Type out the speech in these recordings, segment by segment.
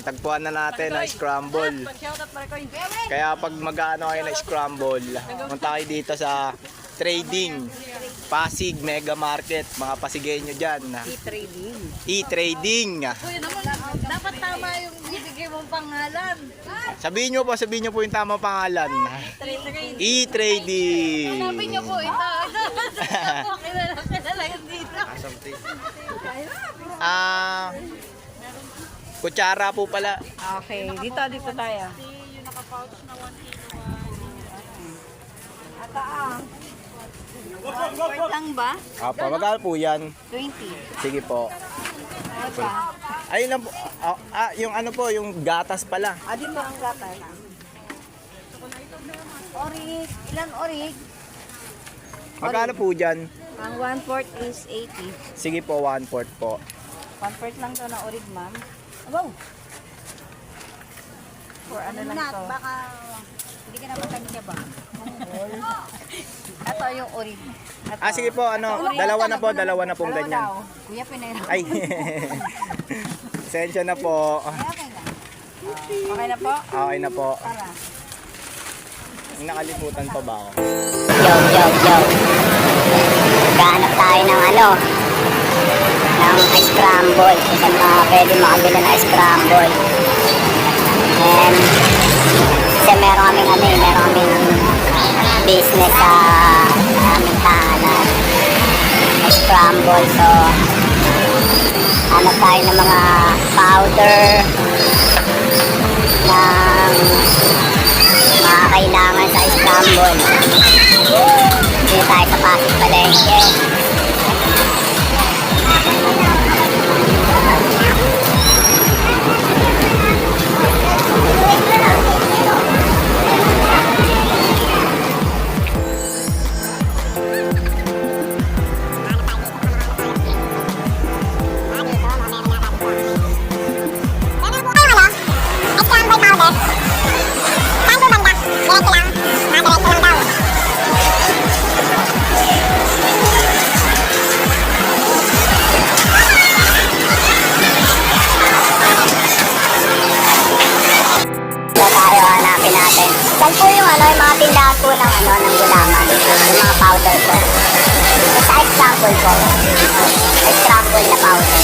natagpuan na natin ang scramble. Kaya pag mag-ano kayo na scramble, punta kayo dito sa trading. Pasig Mega Market, mga Pasigenyo dyan. E-trading. E-trading. Dapat tama yung bibigay mong pangalan. Sabihin nyo po yung tamang pangalan. E-trading. Sabi niyo po, ito. Kilala yun dito. Kutsara po pala. Okay, dito tayo. Ata Port lang ba? Apa, magkano po yan? 20. Sige po. Ano pa? Ayun lang po. Yung ano po, yung gatas pala. Dito ang gata. Orig. Ilan orig? Magkano po dyan? Ang 1/4 is 80. Sige po, 1/4 po. 1/4 lang to na orig, ma'am. Wow! For ano lang to? Baka hindi ka na matangin ba? Ito yung orig. Ito. Sige po, dalawa na pong ganyan. Kuya, pinahirap. Ay, sensya na po. Okay na. Okay na po? Okay na po. Tara. Nakalimutan pa ba ako? Yo. Maghanap tayo ng ng scramble. Kasi pwede makabila ng scramble. And, kasi meron kaming business sa aming tahanan. Scramble. So, hanap tayo ng mga powder ng mga kailangan sa scramble. Dito tayo sa Pasig Palengke. Saan po yung yung mga tindahan po ng ng gulaman, yung mga powder po. Sa scramble po. Scramble na powder.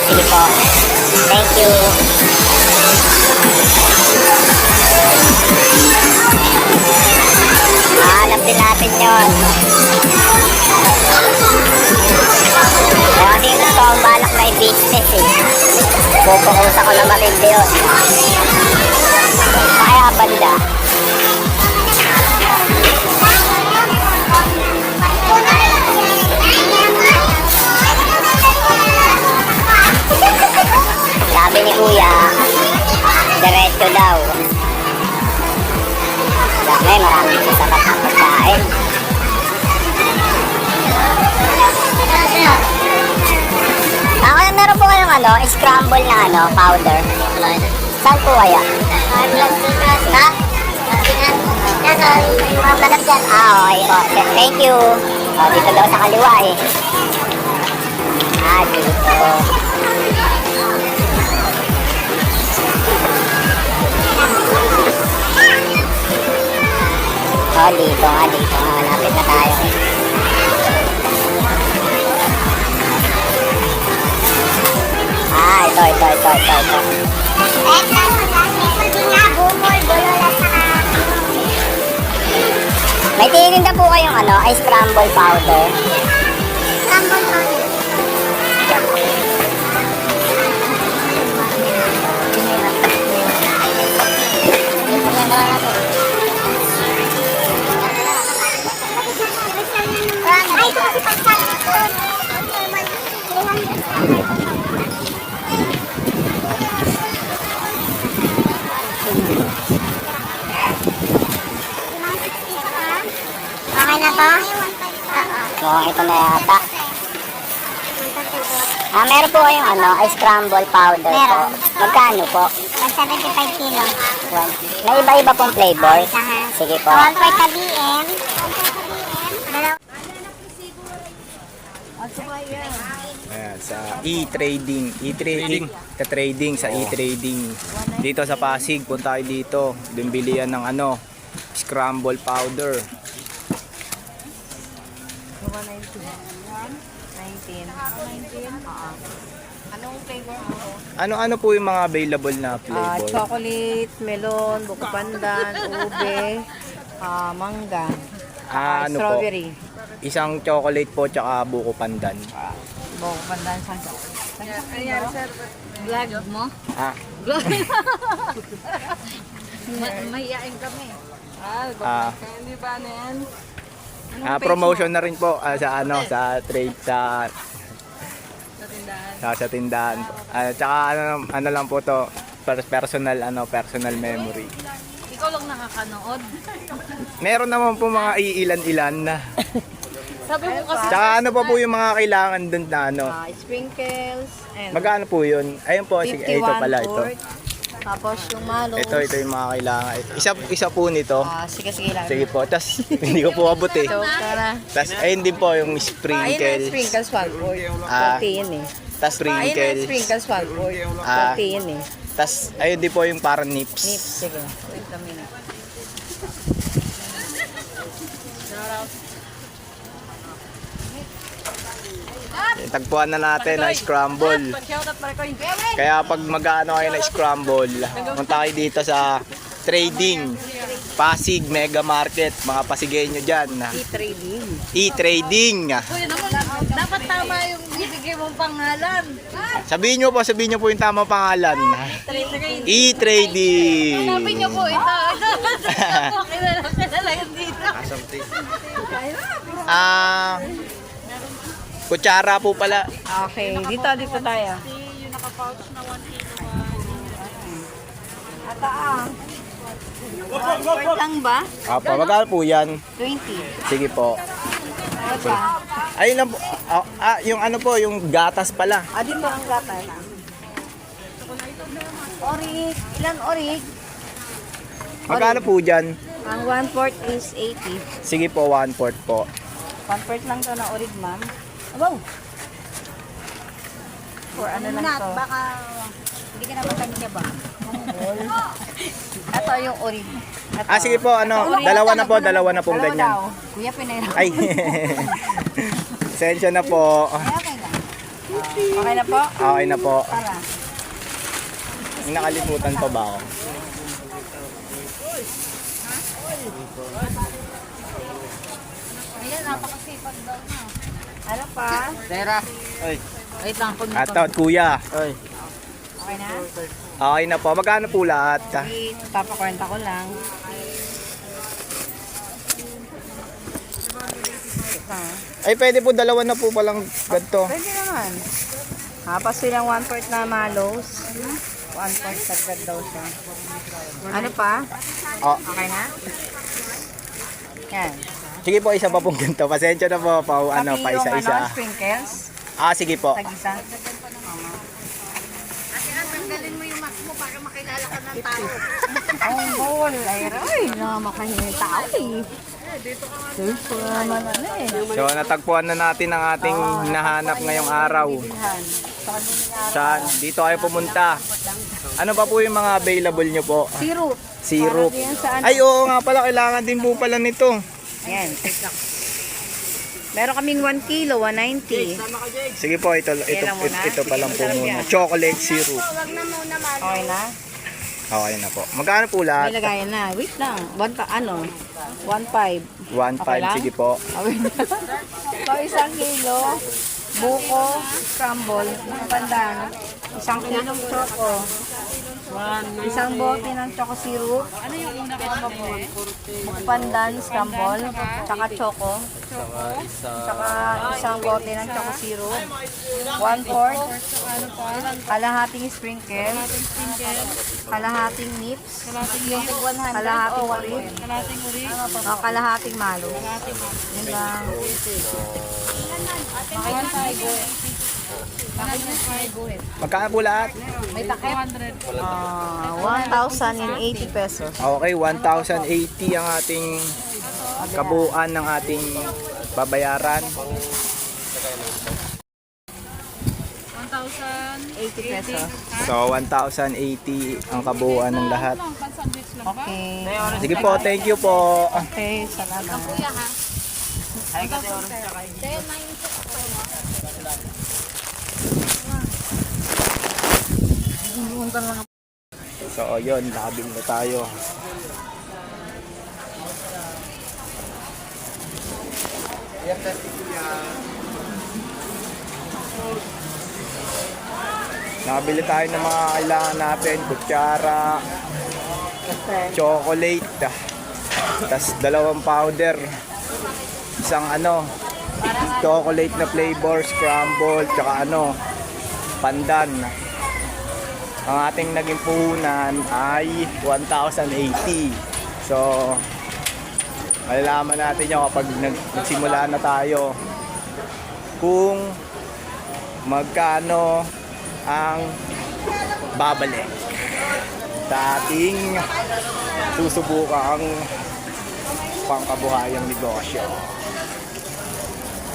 Sige po. Thank you. Hanap din natin yun. Kaya dito ko ang balak na i-business Pupukusa ko na matindi yun. Kaya banda. Sabi ni Kuya, diretso daw. Maraming sasarap ang pagkain. Meron po kayong scramble na powder. Saan po kaya? Ha? Okay. Thank you. Dito daw sa kaliwa eh. Dito. Dito. Lapit na tayo. Ito. May tininda po kayong scramble powder. Scramble powder. Okay na to? Oo. Ito na yata. Meron po kayong scramble powder po. Magkano po? 175 kilo. May iba-iba pong flavor? Sige po. 1 BM. Ayan, sa e-trading. Ka-trading sa e-trading. Dito sa Pasig, punta kayo dito. Bumili yan ng scramble powder. 19. Anong flavor mo? Ano po yung mga available na flavor? Chocolate, melon, buko pandan, ube, mangga, Ano po? strawberry. Isang chocolate po tsaka buko pandan. Buko pandan, isang chocolate. Ayan, sir. Vlog mo? Ah, Vlog. Mahihain kami. Hindi ba na yan? promotion na rin po sa trade sa tindahan. Tsaka ano lang po to, personal memory. Ikaw lang nakakanood. Meron naman po mga iilan-ilan na. Sabi mo kasi. Tsaka ano pa po yung mga kailangan dun na Sprinkles. And Magkano po yun? Ayun po, sige, ito pala ito. Tapos yung malo. Ito yung mga kailangan. Isa po nito. Sige lang. Sige po, tas hindi ko po abot eh. So, tara. Tas ayun din po yung Ayun ang sprinkles. sprinkles, 1/4. Ah. 40 yun eh. Tas Ayun ang sprinkles. sprinkles, 1/4. Ah. 40 yun eh. Tas ayun din po yung parang nips. Nips, sige. Wait a minute. Tagpuan na natin ang scramble. Kaya pag mag-ano kayo na scramble, punta kayo dito sa trading. Pasig Mega Market, mga Pasigenyo dyan. E-trading. E-trading. Dapat tama yung bibigay mong pangalan. Sabihin nyo po yung tamang pangalan. E-trading. Sabi niyo po, ito. Kilala yun dito. Kutsara po pala. Okay, dito tayo. Short lang ba? Apa, magkano po yan? 20. Sige po. Ano pa? Ayun lang po. Yung ano po, yung gatas pala. Dito ang gatay. Orig. Ilan orig? Magkano po dyan? Ang 1/4 is 80. Sige po, 1/4 po. 1/4 lang to na orig, ma'am. Abaw! For ano lang to? Baka hindi ka na matansya ba? Ito yung orig. Ito. Sige po, dalawa na pong ganyan. daw. Kuya, pinahirap. Ay. Sensya na po. Okay na. Okay na po? Okay na po. Para. Nakalimutan pa ba ako? Ayan, napakasipag daw na. Ano pa? Tera. Ay. Wait lang, pag Atot, kuya. Ay. okay na? Okay na po. Magkano po lahat? Wait, papakwenta ko lang. Ay, pwede po dalawa na po palang ganito. Pwede naman. Hapas silang 1/4 na malos. 1/4 sagad daw siya. Ano pa? Oh, Okay na? Yan. sige po, isa pa pong ganito. Pasensya na po, pa Pati yung isa-isa. sprinkles. Sige po. Tag-isa. Tanggalin mo yung mask mo para makilala ka ng tao. Ang ball. Ay, na makahingi tao eh. Dito naman eh. So, natagpuan na natin ang ating hinahanap ngayong araw. Dito kayo pumunta. Ano pa po yung mga available nyo po? Syrup. Syrup. Para diyan sa ano. Ay, oo nga pala. Kailangan din po pala nito. Ayan. Meron kaming 1 kilo, 190. Sige po, ito pa lang po muna. Chocolate syrup. Okay na? Okay na po. Magkano po May lahat? lagayan na. Wait lang. 1.5. 1.5. Sige po. Okay na. So, 1 kilo. Buko, scramble, pandan. 1 kilong choco. Isang bote ng choco syrup. Ano yung una ka po? Pandan, scramble, saka choco. Saka isang bote ng choco syrup. 1/4. Kalahating sprinkle. Kalahating nips. Kalahating orig. Kalahating malo. Yun lang. Magkano po lahat? May takip. 1,080 pesos. Okay, 1,080 ang ating kabuuan ng ating babayaran. 80 pesos. So, 1,080 ang kabuuan ng lahat. Okay. Sige po, thank you po. Okay, salamat. So, yun, nakabili na tayo. Nakabili tayo ng mga kailangan natin, kutsara, chocolate, tas dalawang powder, isang chocolate na flavor, scramble, tsaka pandan. Ang ating naging puhunan ay 1,080. So, malalaman natin yun kapag nagsimula na tayo kung magkano ang babalik sa ating susubukang pangkabuhayang negosyo.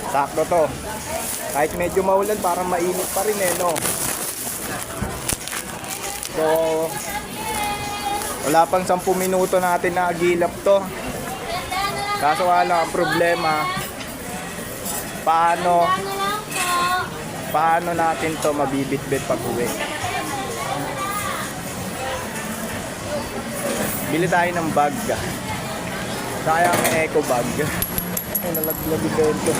Sakto to. Kahit medyo maulan, parang mainit pa rin no? So, wala pang 10 minuto natin na agilap to. Kaso wala ang problema, paano natin to mabibitbit pag uwi. Bili tayo ng bag. Kaya may eco bag. Ay, nalaglag yung ito.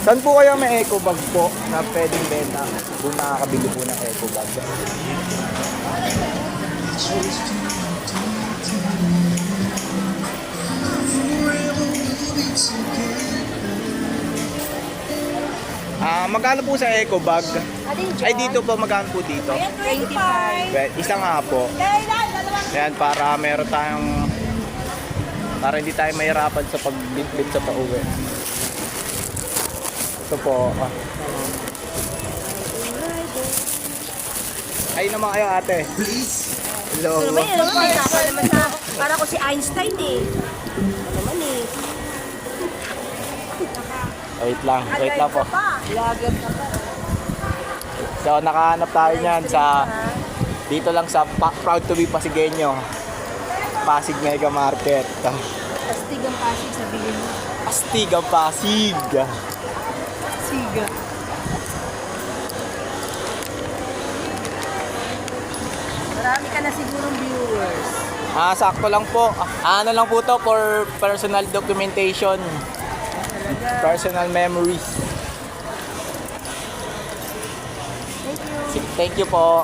Saan po kaya may eco bag po na pwedeng benta kung nakakabili po ng eco bag? Magkano po sa eco bag? Ay, dito po, magkano po dito? 25. Well, isa nga po. Ayan, para meron tayong, para hindi tayo mahirapan sa pagbitbit sa pauwi. Ito po. Ay naman kayo, ate. Hello. Para ko si Einstein eh. Naman eh. Wait lang po. Lagat na pa. So, nakahanap tayo niyan sa, dito lang sa Proud to be Pasigueño, Pasig Mega Market. Astig ang Pasig, sabihin mo. Astig ang Pasig. Siga. Marami ka na sigurong viewers. Sakto lang po. Ano lang po to for personal documentation. Personal memories. Thank you po.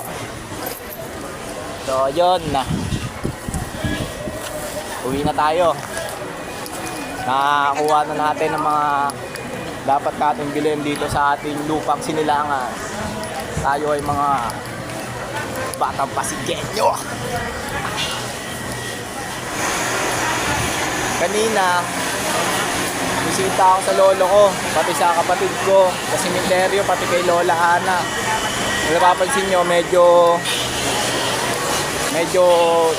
So, yun na. Uwi na tayo. Nakakuha na natin ng mga dapat natin bilhin dito sa ating lupang sinilangan. Tayo ay mga batang Pasigueño. Kanina, bisita ako sa lolo ko, pati sa kapatid ko, sa sementeryo, pati kay Lola Ana. Kung napapansin nyo, medyo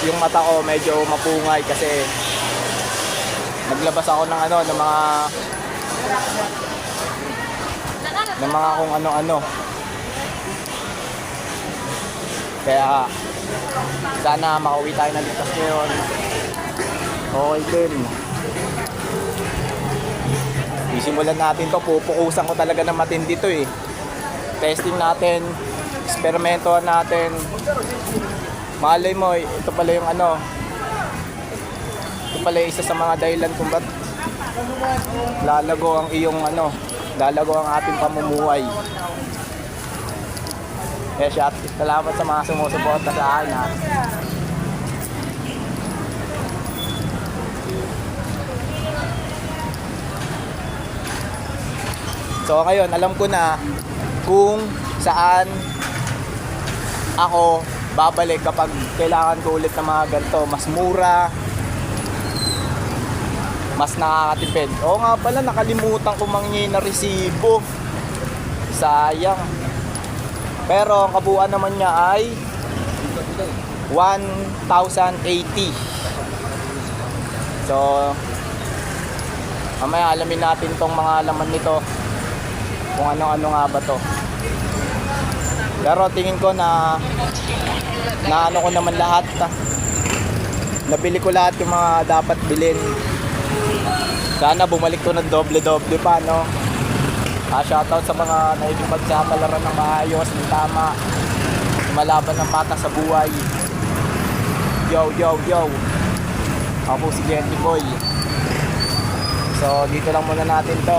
yung mata ko medyo mapungay kasi naglabas ako ng mga kung ano-ano. Kaya sana makauwi tayo ng ligtas ngayon. Okay din. Isimulan natin to, pupukusan ko talaga ng matindi to eh. Testing natin, eksperimentohan natin. Malay mo, ito pala yung ito pala yung isa sa mga dahilan kung ba't lalago ang ating pamumuhay. Kaya salamat sa mga sumusuporta sa akin ha. So ngayon, alam ko na kung saan ako babalik kapag kailangan ko ulit ng mga ganito. Mas mura, mas nakakatipid. Oo nga pala, nakalimutan ko manghingi na resibo. Sayang. Pero ang kabuuan naman niya ay 1,080. So, mamaya alamin natin tong mga laman nito. Kung ano-ano nga ba to. Pero tingin ko na ano ko naman lahat. Nabili ko lahat yung mga dapat bilhin. Sana bumalik to ng doble-doble pa, no? Shoutout sa mga nakikipagsapalaran ng maayos, ng tama, malaban ng pata sa buhay. Yo, yo, yo. Ako si Genty Boy. So, dito lang muna natin to.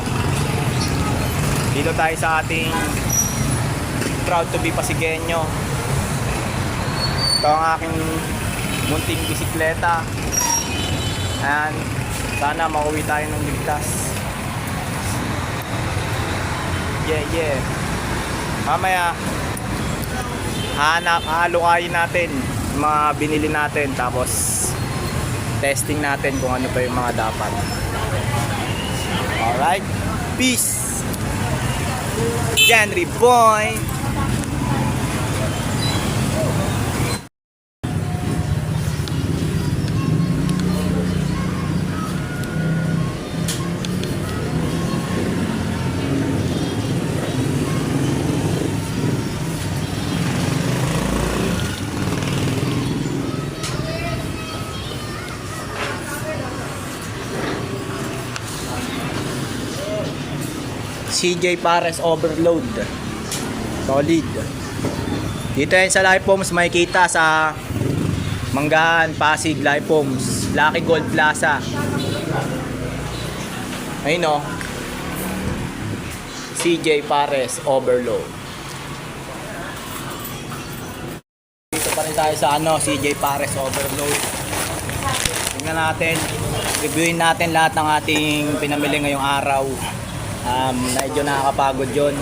Dito tayo sa ating proud to be Pasigueño. Ito ang aking munting bisikleta. And sana makauwi tayo ng ligtas. Yeah. Mamaya halukayin natin yung mga binili natin, tapos testing natin kung ano pa yung mga dapat. Alright, peace. Janry boy. CJ Pares Overload. Solid. Dito yan sa Life Homes, makikita sa Manggahan, Pasig, Life Homes, Lucky Gold Plaza. Ayun o. CJ Pares Overload. Dito pa rin tayo sa CJ Pares Overload. Tingnan natin, reviewin natin lahat ng ating pinamili ngayong araw. Medyo nakakapagod yun.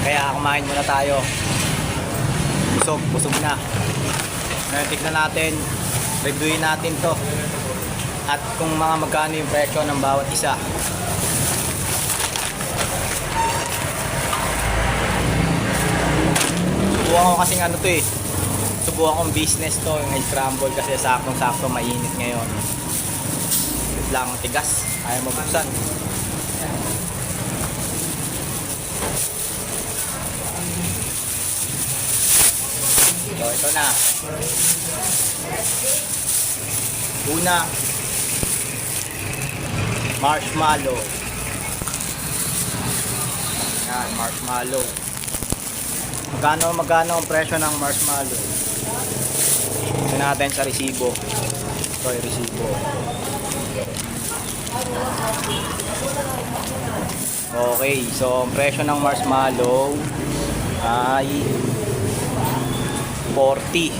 Kaya kumain muna tayo. Busog na. Tignan natin, reviewin natin to, at kung magkano yung presyo ng bawat isa. Subukan ko kasing subukan kong business to, yung scramble, kasi saktong-sakto mainit ngayon. Lang tigas, ayaw mabuksan. So ito na. Una, marshmallow. Yan, marshmallow. Magkano ang presyo ng marshmallow? Ito natin sa resibo. Ito yung resibo. Okay, so ang presyo ng marshmallow ay 40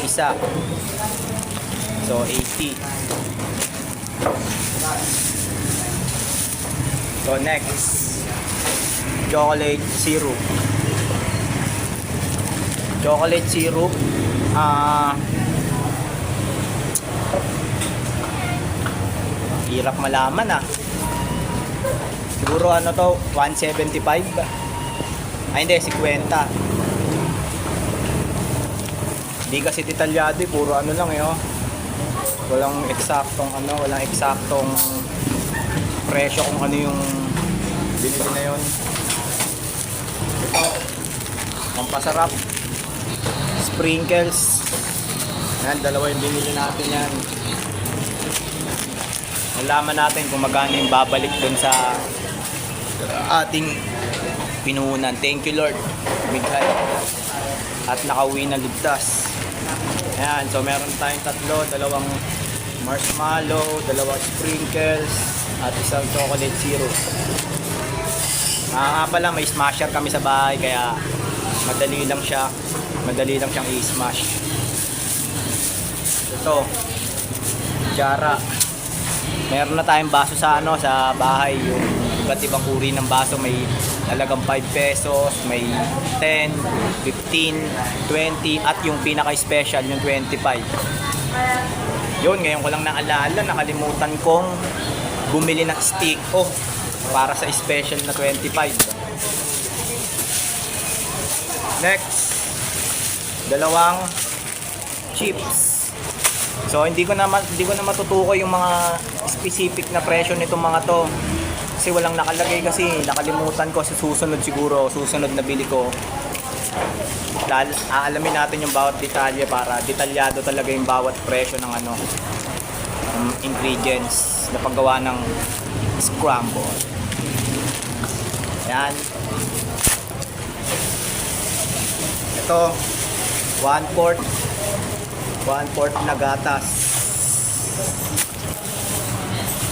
isa. So 80. So next, chocolate syrup. Chocolate syrup, hirap malaman siguro to, 175. Ay hindi, 50. Hindi kasi detalyado, puro lang walang eksaktong presyo kung ano yung binili na yun. Ito, ang pasarap, sprinkles. Yan, dalawa yung binili natin yan. Nalaman natin kung magkano yung babalik dun sa ating pinuhunan. Thank you Lord, bigay at nakauwi na ligtas. Ayan, so meron tayong tatlo, dalawang marshmallow, dalawang sprinkles, at isang chocolate syrup. Pala may smasher kami sa bahay, kaya madali lang siyang i-smash. Ito, jara. Meron na tayong baso sa sa bahay, yung iba't ibang uri ng baso. May talagang 5 pesos, may 10, 15, 20, at yung pinaka-special, yung 25. Yun, ngayon ko lang naalala, nakalimutan kong bumili ng stick para sa special na 25. Next, dalawang chips. So hindi ko na matutukoy yung mga specific na presyo nitong mga to. Kasi walang nakalagay kasi, nakalimutan ko sa susunod siguro, susunod na bili ko. Aalamin natin yung bawat detalye para detalyado talaga yung bawat presyo ng ano, ingredients na paggawa ng scramble. Yan. Ito, 1/4 na gatas.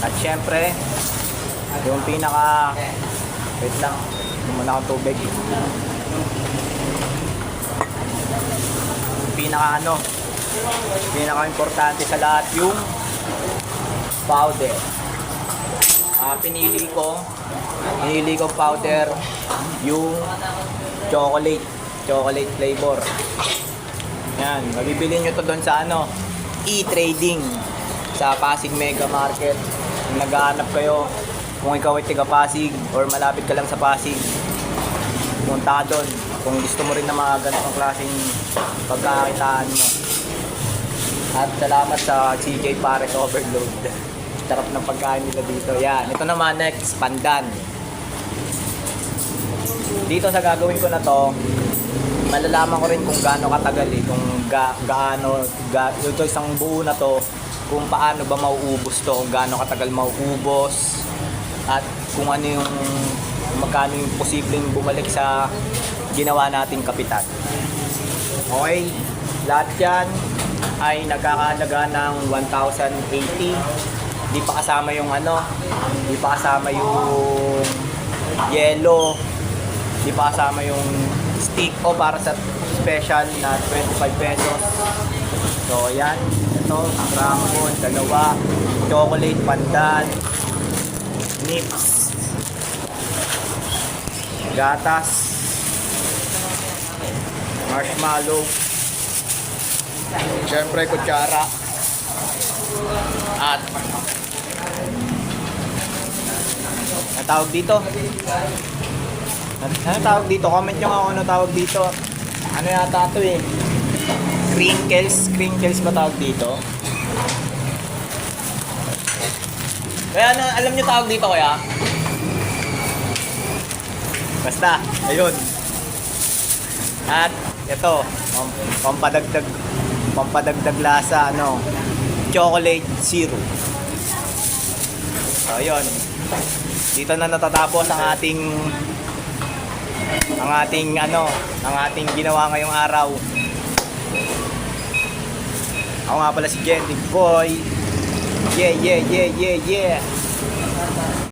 At syempre, yung pinaka, wait lang, muna akong tubig. Yung pinaka importante sa lahat yung powder. Pinili ko powder yung chocolate flavor. Yan, mabibili nyo to doon sa ano, e-trading sa Pasig Mega Market. Kung naghahanap kayo, kung ikaw ay taga Pasig or malapit ka lang sa Pasig, punta ka doon. Kung gusto mo rin na mga ganitong klaseng pagkakitaan mo. At salamat sa CJ Pares Overload. Sarap ng pagkain nila dito. Yan, ito naman next, pandan. Dito sa gagawin ko na to, malalaman ko rin kung gaano katagal kung gaano ito isang buo na to, kung paano ba mauubos to, kung gaano katagal mauubos, at kung ano yung magkano yung posibleng bumalik sa ginawa nating kapital. Okay, lahat yan ay nagkakahalaga ng 1,080. Di pa kasama yung ano, di pa kasama yung yellow, di pa kasama yung stick o para sa special na 25 pesos. So yan, ito, ramon, dalawa, chocolate, pandan, nips, gatas, marshmallow, syempre kutsara, at ang tawag dito, ano tawag dito? Comment nyo nga kung ano tawag dito. Ano yata ito eh? Crinkles ba tawag dito? Kaya ano, alam nyo tawag dito kaya? Basta, ayun. At ito, pampadagdag lasa, ano, chocolate syrup. So, ayun. Dito na natatapos ang ating ginawa ngayong araw. Ako nga pala si Jenny Boy. Yeah.